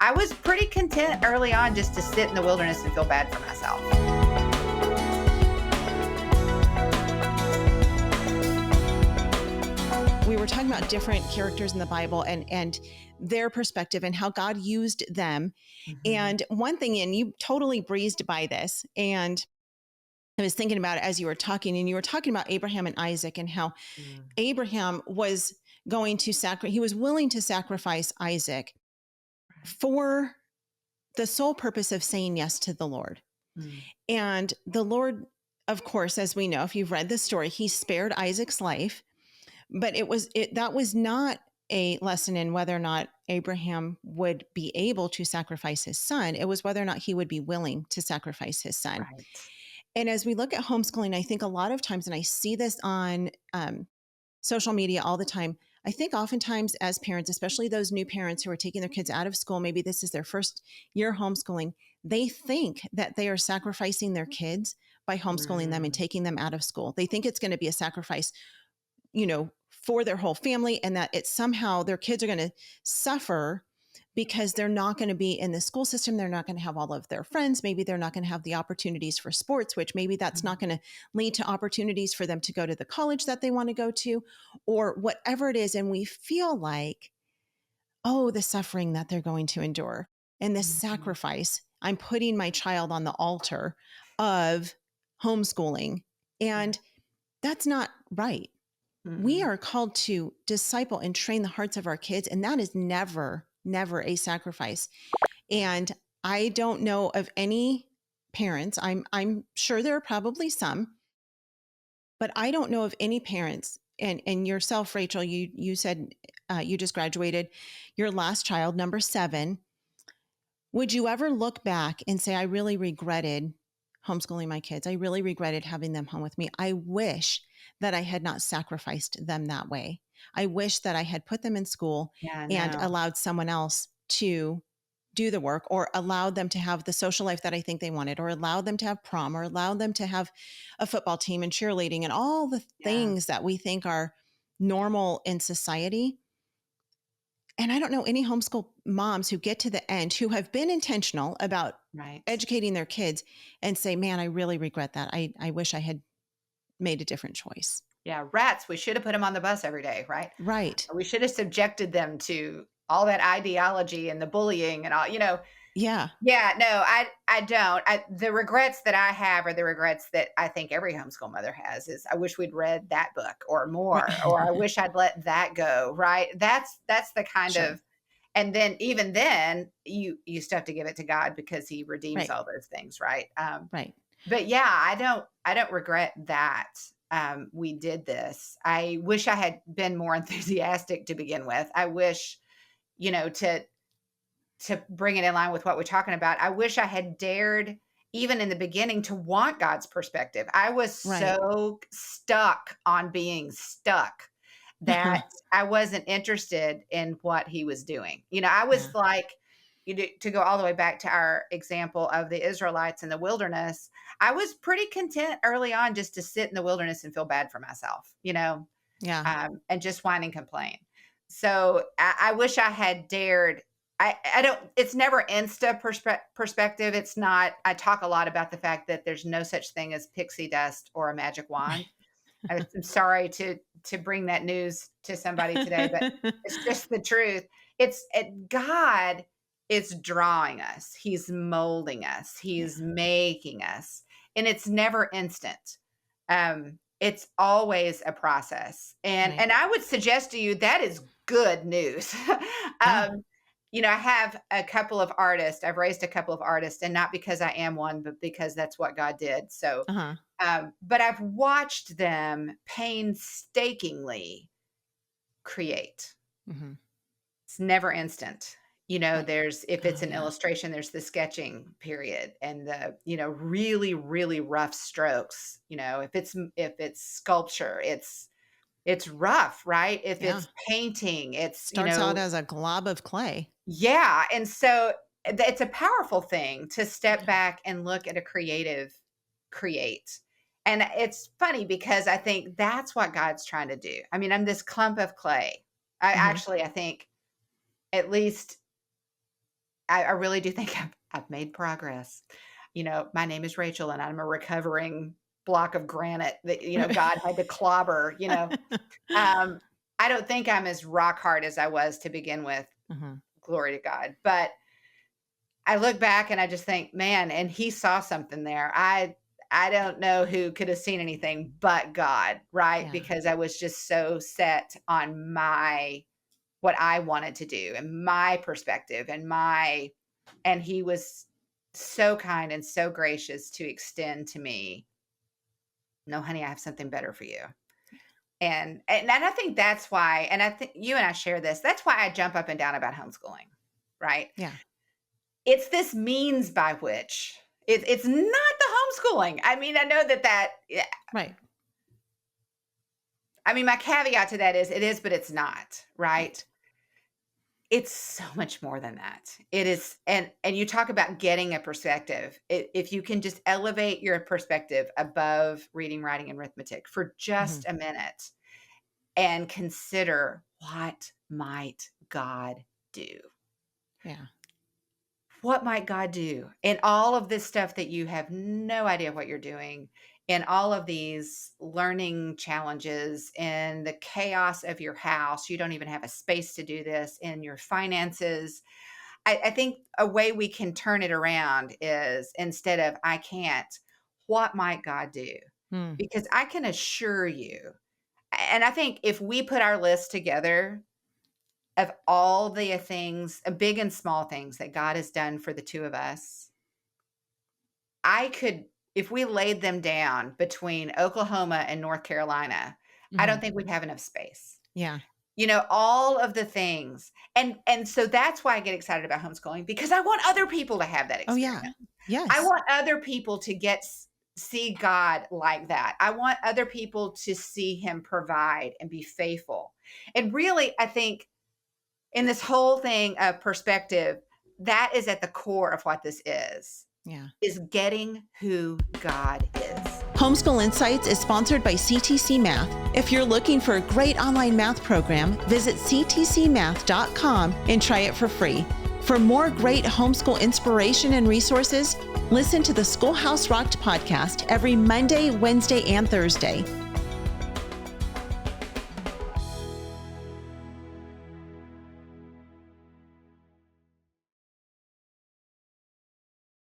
I was pretty content early on just to sit in the wilderness and feel bad for myself. We were talking about different characters in the Bible and their perspective and how God used them. Mm-hmm. And one thing, and you totally breezed by this, and I was thinking about it as you were talking, and you were talking about Abraham and Isaac and how Abraham was going to he was willing to sacrifice Isaac for the sole purpose of saying yes to the Lord. And the Lord, of course, as we know, if you've read the story, he spared Isaac's life, but that was not a lesson in whether or not Abraham would be able to sacrifice his son. It was whether or not he would be willing to sacrifice his son. Right. And as we look at homeschooling, I think a lot of times, and I see this on social media all the time, I think oftentimes as parents, especially those new parents who are taking their kids out of school, maybe this is their first year homeschooling, they think that they are sacrificing their kids by homeschooling them and taking them out of school. They think it's going to be a sacrifice, for their whole family, and that it's somehow their kids are going to suffer because they're not going to be in the school system. They're not going to have all of their friends. Maybe they're not going to have the opportunities for sports, which maybe that's not going to lead to opportunities for them to go to the college that they want to go to, or whatever it is. And we feel like, oh, the suffering that they're going to endure and this sacrifice, I'm putting my child on the altar of homeschooling. And that's not right. We are called to disciple and train the hearts of our kids. And that is never a sacrifice. And I don't know of any parents, I'm sure there are probably some, but I don't know of any parents, and yourself, Rachel, you said you just graduated your last child, number 7. Would you ever look back and say, I really regretted homeschooling my kids. I really regretted having them home with me. I wish that I had not sacrificed them that way. I wish that I had put them in school and allowed someone else to do the work, or allowed them to have the social life that I think they wanted, or allowed them to have prom, or allowed them to have a football team and cheerleading and all the things that we think are normal in society. And I don't know any homeschool moms who get to the end who have been intentional about educating their kids and say, man, I really regret that. I wish I had made a different choice. Yeah. Rats. We should have put them on the bus every day. Right. Right. We should have subjected them to all that ideology and the bullying and all, Yeah. Yeah. No, I don't. The regrets that I have are the regrets that I think every homeschool mother has is I wish we'd read that book or more, or I wish I'd let that go. Right. That's the kind of, and then even then you still have to give it to God because he redeems all those things. Right. Right. But yeah, I don't regret that. We did this. I wish I had been more enthusiastic to begin with. I wish, to bring it in line with what we're talking about, I wish I had dared, even in the beginning, to want God's perspective. I was so stuck on being stuck that I wasn't interested in what he was doing. I was like, to go all the way back to our example of the Israelites in the wilderness, I was pretty content early on just to sit in the wilderness and feel bad for myself, and just whine and complain. So I wish I had dared. I don't, it's never insta perspective. It's not, I talk a lot about the fact that there's no such thing as pixie dust or a magic wand. I'm sorry to bring that news to somebody today, but it's just the truth. God is drawing us. He's molding us. He's making us, and it's never instant. It's always a process. And I would suggest to you that is good news. I have a couple of artists. I've raised a couple of artists, and not because I am one, but because that's what God did. So, but I've watched them painstakingly create. It's never instant. There's, if it's an illustration, there's the sketching period and the, really, really rough strokes. If it's sculpture, it's rough, right? If it's painting, starts out as a glob of clay. Yeah. And so it's a powerful thing to step back and look at a creative create. And it's funny because I think that's what God's trying to do. I mean, I'm this clump of clay. I think at least I really do think I've made progress. My name is Rachel, and I'm a recovering block of granite that, God had to clobber, I don't think I'm as rock hard as I was to begin with. Mm-hmm. Glory to God. But I look back and I just think, man, and he saw something there. I don't know who could have seen anything but God, right? Yeah. Because I was just so set on what I wanted to do and my perspective and he was so kind and so gracious to extend to me, no, honey, I have something better for you. And I think that's why, and I think you and I share this, that's why I jump up and down about homeschooling, right? Yeah. It's this means by which it's not the homeschooling. I mean, I know that yeah. Right. I mean, my caveat to that is it is, but it's not, right? It's so much more than that. It is, and you talk about getting a perspective. If you can just elevate your perspective above reading, writing, and arithmetic for just a minute and consider, what might God do? Yeah. What might God do in all of this stuff that you have no idea what you're doing, in all of these learning challenges, in the chaos of your house? You don't even have a space to do this, in your finances. I think a way we can turn it around is, instead of I can't, what might God do? Because I can assure you, and I think if we put our list together of all the things, big and small things that God has done for the two of us, if we laid them down between Oklahoma and North Carolina, I don't think we'd have enough space. Yeah. All of the things. And so that's why I get excited about homeschooling, because I want other people to have that experience. Oh, yeah. Yes. I want other people to see God like that. I want other people to see him provide and be faithful. And really, I think in this whole thing of perspective, that is at the core of what this is. Yeah. Is getting who God is. Homeschool Insights is sponsored by CTC Math. If you're looking for a great online math program, visit ctcmath.com and try it for free. For more great homeschool inspiration and resources, listen to the Schoolhouse Rocked podcast every Monday, Wednesday, and Thursday.